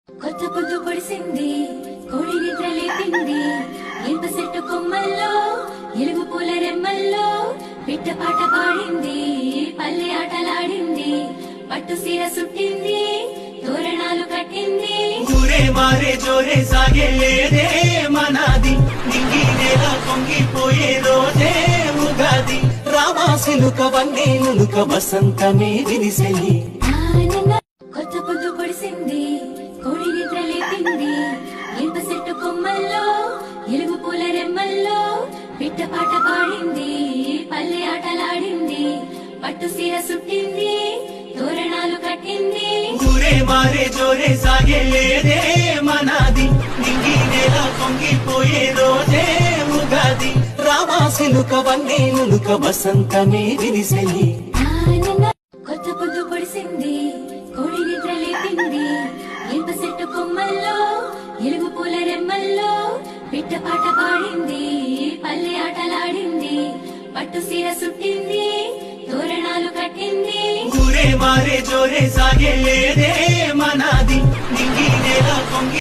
కొత్త పొద్దు పొడిసింది, కోడి నిద్ర లేపింది, ఇనుప చెట్టు కొమ్మల్లో, ఎలుగు పూల రెమ్మల్లో, పిట్ట పాట పాడింది, పల్లె ఆటలాడింది, పట్టు సీర సుట్టింది, తోరణాలు కట్టింది. ఊరే మారే జోరే సాగే లేదే మనాది, నింగి నేల పొంగిపోయే రోజే ఉగాది. రామాసిలుక వన్నేలుక వసంతమే విరిసెలి. కొత్త పొద్దు పొడిసింది, కోడి నిద్ర లేపింది, ఇనుప చెట్టు కొమ్మల్లో, ఎలుగు పూల రెమ్మల్లో, పిట్ట పాట పాడింది, పల్లె ఆటలాడింది, పట్టు సీర సుట్టింది, తోరణాలు కట్టింది. ఊరే మారే జోరే సాగే లేదే మనాది, నింగి నేల పొంగిపోయే రోజే ఉగాది. రామాసిలుక వన్నేలుక వసంతమే విరిసెలి. కొత్త పొద్దు పొడిసింది, కోడి నిద్ర లేపింది, ఇనుప చెట్టు కొమ్మల్లో, ఎలుగు పూల రెమ్మల్లో, పిట్ట పాట పాడింది, పల్లె ఆటలాడింది, పట్టు సీర సుట్టింది, తోరణాలు కట్టింది. ఊరే మారే జోరే సాగే లేదే